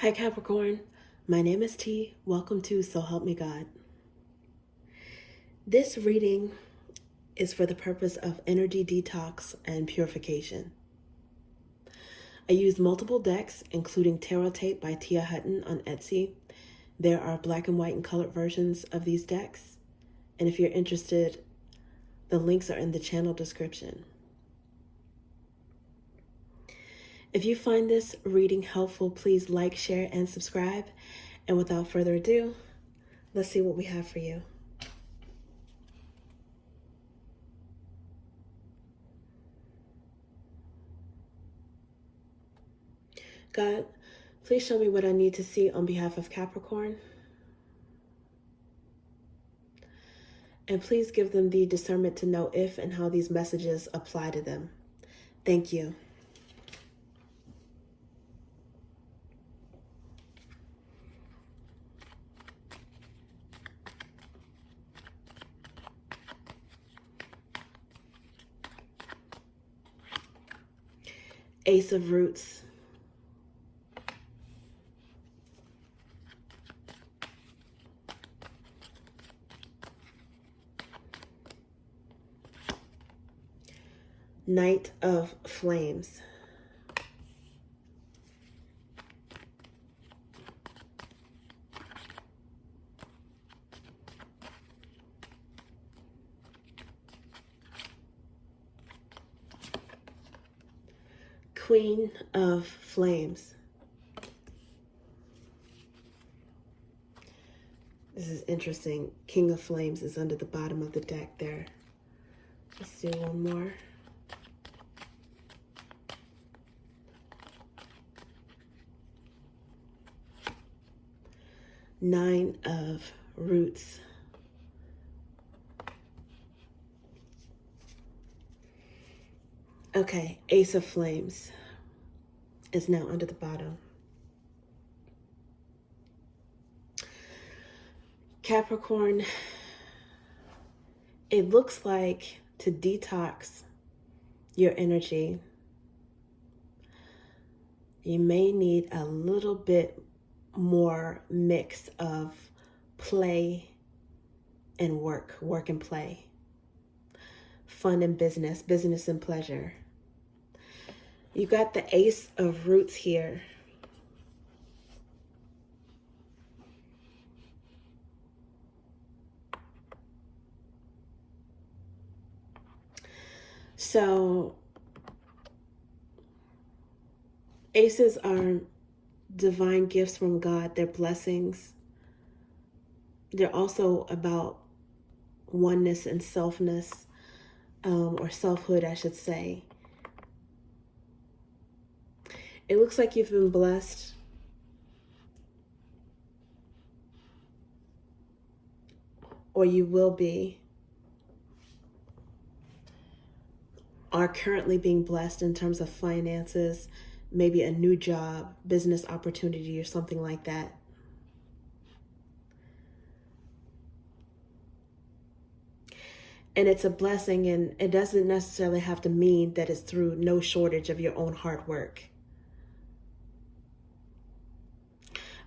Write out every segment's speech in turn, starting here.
Hi Capricorn, my name is T. Welcome to So Help Me God. This reading is for the purpose of energy detox and purification. I use multiple decks, including Tarot Tape by Tia Hutton on Etsy. There are black and white and colored versions of these decks. And if you're interested, the links are in the channel description. If you find this reading helpful, please like, share, and subscribe. And without further ado, let's see what we have for you. God, please show me what I need to see on behalf of Capricorn. And please give them the discernment to know if and how these messages apply to them. Thank you. Ace of Roots. Knight of Flames. Queen of Flames. This is interesting. King of Flames is under the bottom of the deck there. Let's do one more. Nine of Roots. Okay, Ace of Flames is now under the bottom. Capricorn, it looks like to detox your energy, you may need a little bit more mix of play and work and play, fun and business, business and pleasure. You got the Ace of Roots here. So aces are divine gifts from God. They're blessings. They're also about oneness and selfness, or selfhood, I should say. It looks like you've been blessed. Or you will be. Are currently being blessed in terms of finances, maybe a new job, business opportunity, or something like that. And it's a blessing, and it doesn't necessarily have to mean that it's through no shortage of your own hard work.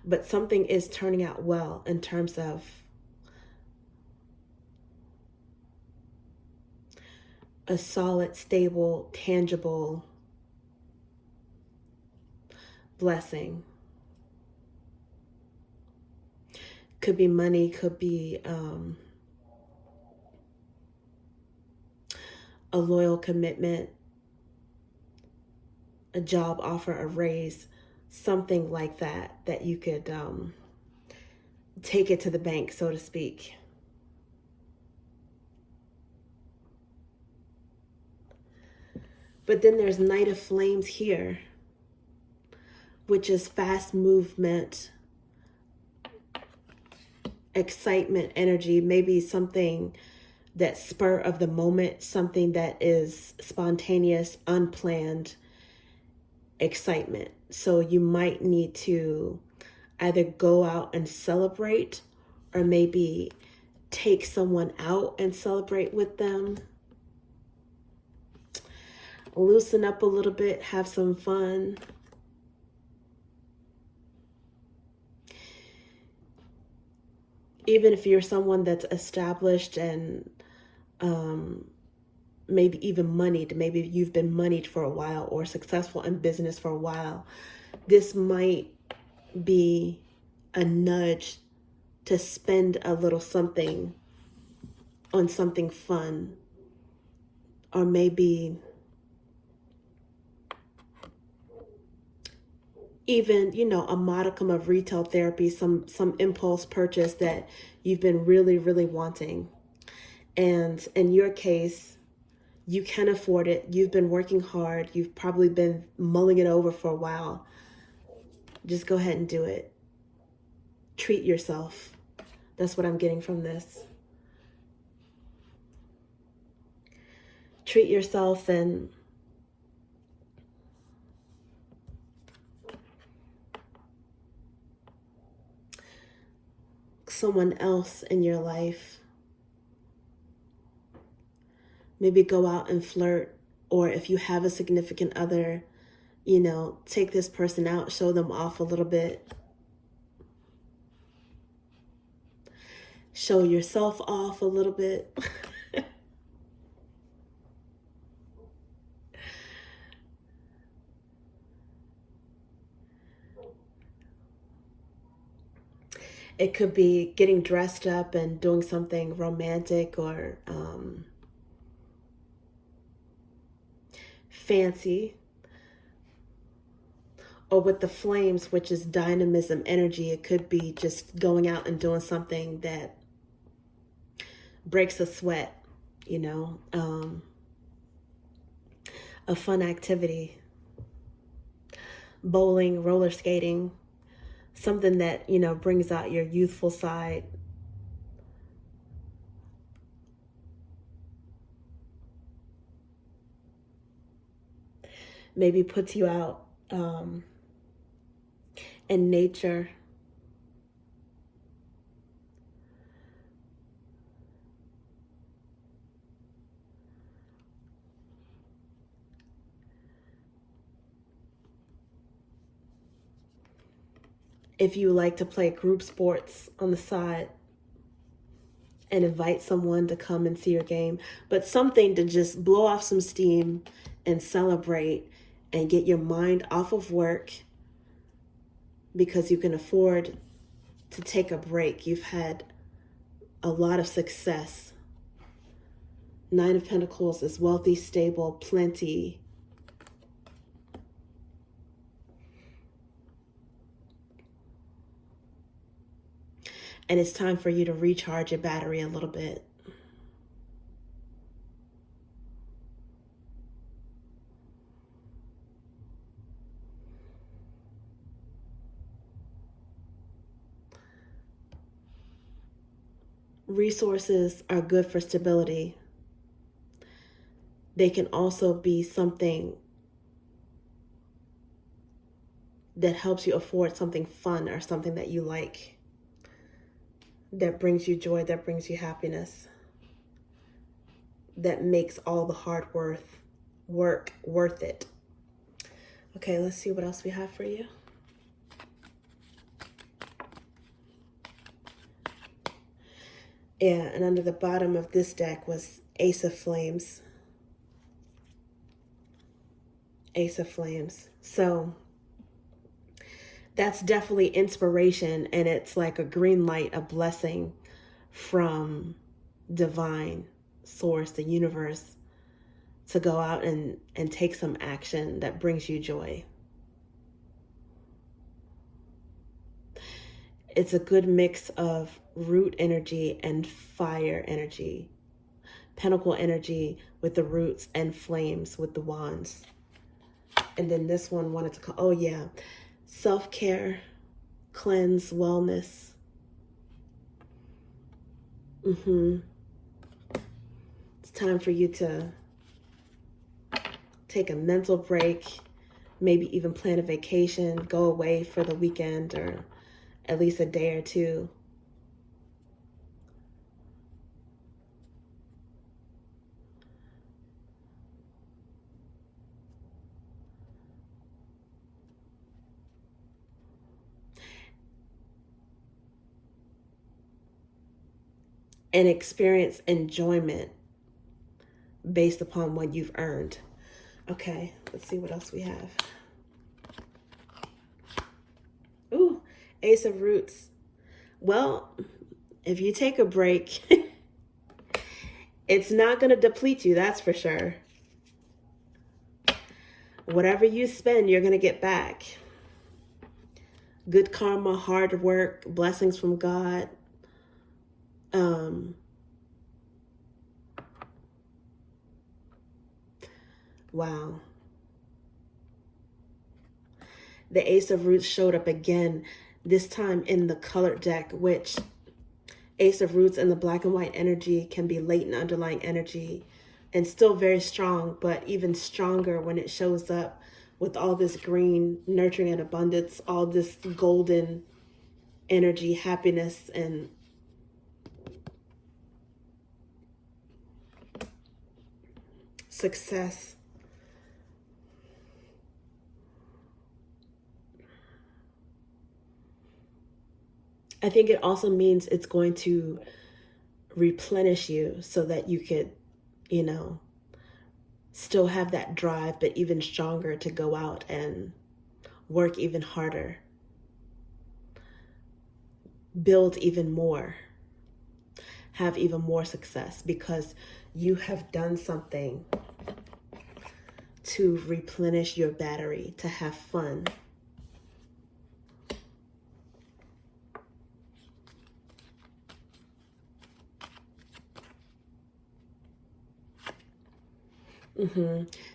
But something is turning out well in terms of a solid, stable, tangible blessing. Could be money, could be a loyal commitment, a job offer, a raise, something like that, that you could take it to the bank, so to speak. But then there's Knight of Flames here, which is fast movement, excitement, energy, maybe something that spur of the moment, something that is spontaneous, unplanned excitement. So you might need to either go out and celebrate, or maybe take someone out and celebrate with them. Loosen up a little bit, have some fun. Even if you're someone that's established and maybe even moneyed, maybe you've been moneyed for a while or successful in business for a while, this might be a nudge to spend a little something on something fun, or maybe even, a modicum of retail therapy, some impulse purchase that you've been really, really wanting. And in your case, you can afford it. You've been working hard. You've probably been mulling it over for a while. Just go ahead and do it. Treat yourself. That's what I'm getting from this. Treat yourself and someone else in your life. Maybe go out and flirt, or if you have a significant other, take this person out, show them off a little bit. Show yourself off a little bit. It could be getting dressed up and doing something romantic or fancy. Or with the flames, which is dynamism energy, it could be just going out and doing something that breaks a sweat, a fun activity. Bowling, roller skating, something that, brings out your youthful side. Maybe puts you out in nature. If you like to play group sports on the side, and invite someone to come and see your game, but something to just blow off some steam and celebrate and get your mind off of work, because you can afford to take a break. You've had a lot of success. Nine of Pentacles is wealthy, stable, plenty. And it's time for you to recharge your battery a little bit. Resources are good for stability. They can also be something that helps you afford something fun or something that you like, that brings you joy, that brings you happiness, that makes all the hard work worth it. Okay, let's see what else we have for you. Yeah, and under the bottom of this deck was Ace of Flames. Ace of Flames. So that's definitely inspiration, and it's like a green light, a blessing from divine source, the universe, to go out and take some action that brings you joy. It's a good mix of root energy and fire energy. Pentacle energy with the roots and flames with the wands. And then this one wanted to oh yeah, self-care, cleanse, wellness. It's time for you to take a mental break, maybe even plan a vacation, go away for the weekend or at least a day or two. and experience enjoyment based upon what you've earned. Okay, let's see what else we have. Ooh, Ace of Roots. Well, if you take a break, it's not going to deplete you, that's for sure. Whatever you spend, you're going to get back. Good karma, hard work, blessings from God. Wow. The Ace of Roots showed up again, this time in the colored deck, which Ace of Roots and the black and white energy can be latent underlying energy and still very strong, but even stronger when it shows up with all this green, nurturing and abundance, all this golden energy, happiness, and success. I think it also means it's going to replenish you so that you could, you know, still have that drive, but even stronger to go out and work even harder, build even more, have even more success, because you have done something to replenish your battery, to have fun.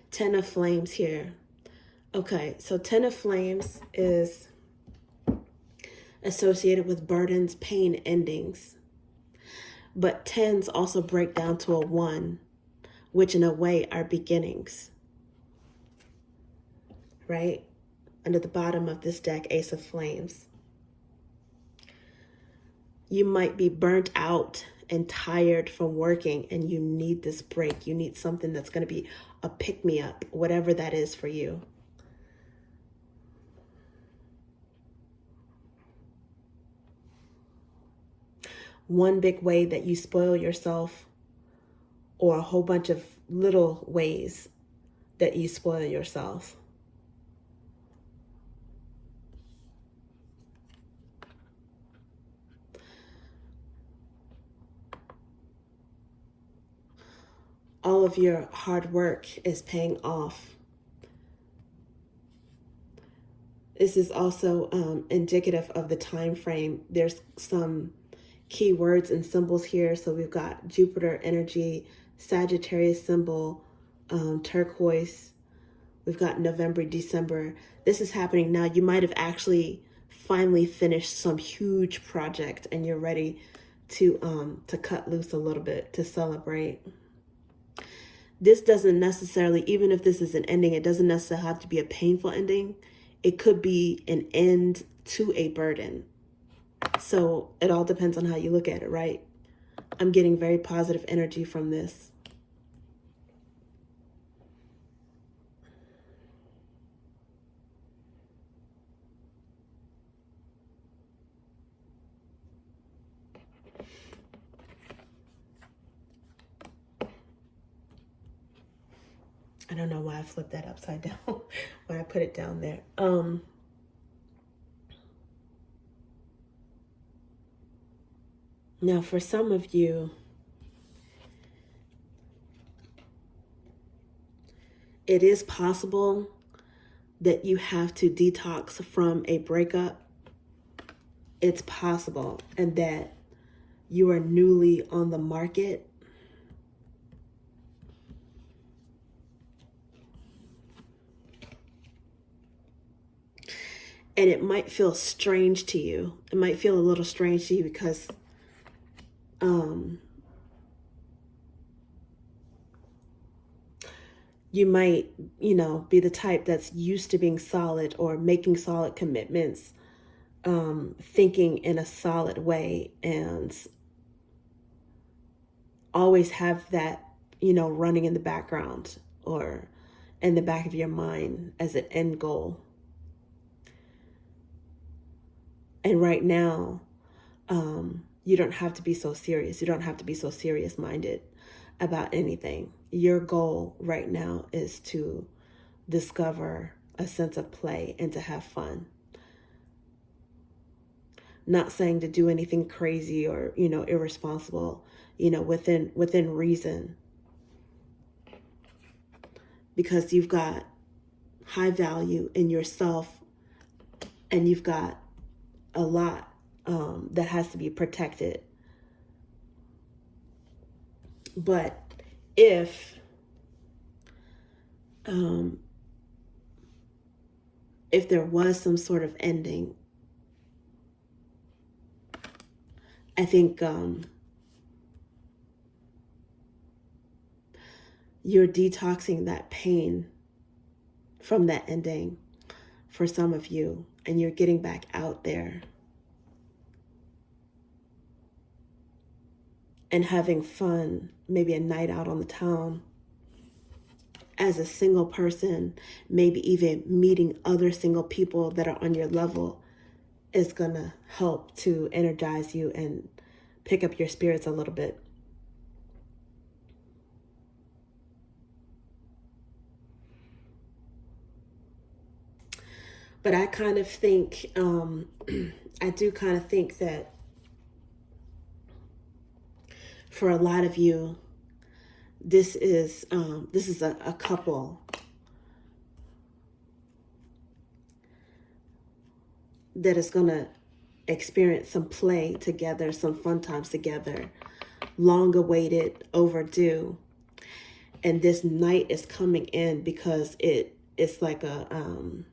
Ten of Flames here. Okay, so Ten of Flames is associated with burdens, pain, endings. But tens also break down to a one, which in a way are beginnings. Right? Under the bottom of this deck, Ace of Flames. You might be burnt out and tired from working, and you need this break. You need something that's going to be a pick-me-up, whatever that is for you. One big way that you spoil yourself, or a whole bunch of little ways that you spoil yourself. All of your hard work is paying off. This is also indicative of the time frame. There's some key words and symbols here. So we've got Jupiter energy, Sagittarius symbol, turquoise. We've got November, December. This is happening now. You might have actually finally finished some huge project and you're ready to cut loose a little bit, to celebrate. This doesn't necessarily, even if this is an ending, it doesn't necessarily have to be a painful ending. It could be an end to a burden. So it all depends on how you look at it, right? I'm getting very positive energy from this. I don't know why I flipped that upside down when I put it down there. Now, for some of you, it is possible that you have to detox from a breakup. It's possible, and that you are newly on the market. And it might feel strange to you. It might feel a little strange to you because you might, be the type that's used to being solid or making solid commitments, thinking in a solid way, and always have that, running in the background or in the back of your mind as an end goal. And right now, You don't have to be so serious. You don't have to be so serious-minded about anything. Your goal right now is to discover a sense of play and to have fun. Not saying to do anything crazy or, irresponsible, within reason. Because you've got high value in yourself and you've got a lot that has to be protected. But if there was some sort of ending, I think you're detoxing that pain from that ending for some of you, and you're getting back out there and having fun, maybe a night out on the town as a single person, maybe even meeting other single people that are on your level is gonna help to energize you and pick up your spirits a little bit. But I kind of think, I do kind of think that for a lot of you, this is a couple that is going to experience some play together, some fun times together, long awaited, overdue. And this night is coming in because it's like an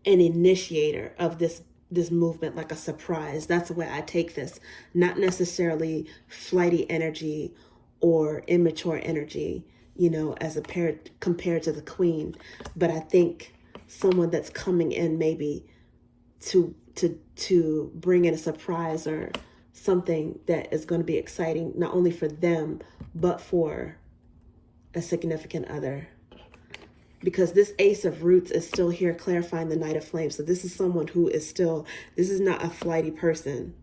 initiator of this movement, like a surprise. That's the way I take this. Not necessarily flighty energy or immature energy, as compared to the queen. But I think someone that's coming in maybe to bring in a surprise or something that is going to be exciting, not only for them, but for a significant other. Because this Ace of Roots is still here clarifying the Knight of Flames. So this is someone who is still, this is not a flighty person.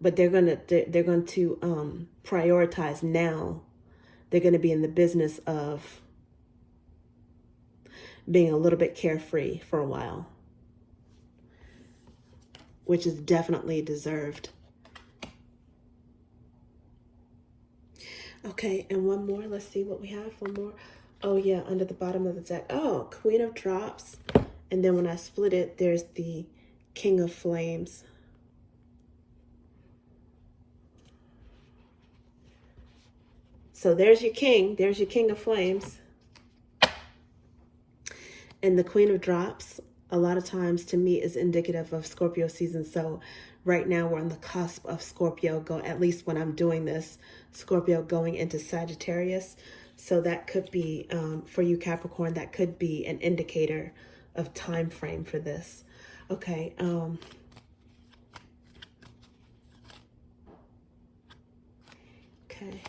But they're going to prioritize now. They're going to be in the business of being a little bit carefree for a while, which is definitely deserved. Okay, and one more. Let's see what we have. One more. Oh, yeah, under the bottom of the deck. Oh, Queen of Drops. And then when I split it, there's the King of Flames. So there's your king. There's your King of Flames. And the Queen of Drops, a lot of times to me, is indicative of Scorpio season. So right now we're on the cusp of Scorpio, at least when I'm doing this, Scorpio going into Sagittarius. So that could be, for you Capricorn, that could be an indicator of time frame for this. Okay. Okay.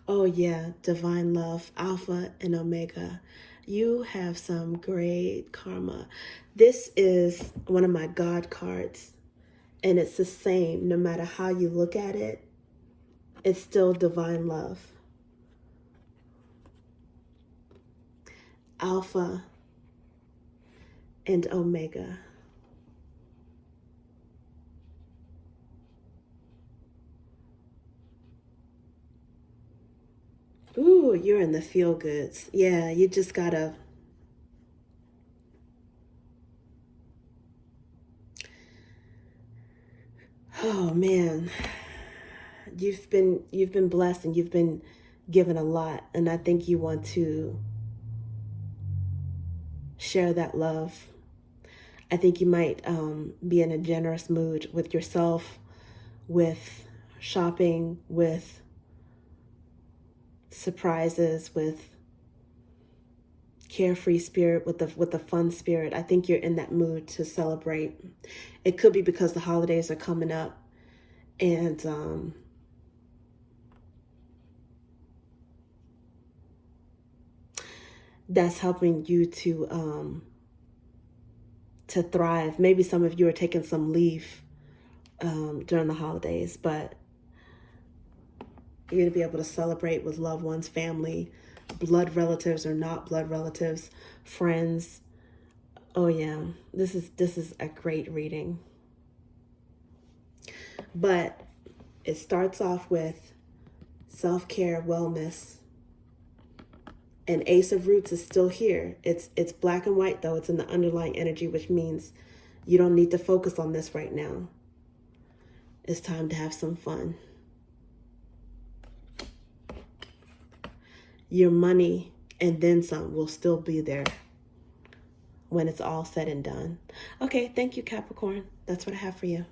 Oh yeah, divine love, Alpha and Omega. You have some great karma. This is one of my God cards, and it's the same no matter how you look at it. It's still divine love. Alpha and Omega. Ooh, you're in the feel goods. Yeah, you just gotta. Oh man, you've been blessed and you've been given a lot, and I think you want to share that love. I think you might be in a generous mood with yourself, with shopping, with surprises, with carefree spirit, with the fun spirit. I think you're in that mood to celebrate. It could be because the holidays are coming up And that's helping you to thrive. Maybe some of you are taking some leave during the holidays, but you're going to be able to celebrate with loved ones, family, blood relatives or not blood relatives, friends. Oh yeah, this is a great reading. But it starts off with self-care, wellness, and Ace of Roots is still here. It's black and white though. It's in the underlying energy, which means you don't need to focus on this right now. It's time to have some fun. Your money and then some will still be there when it's all said and done. Okay, thank you, Capricorn. That's what I have for you.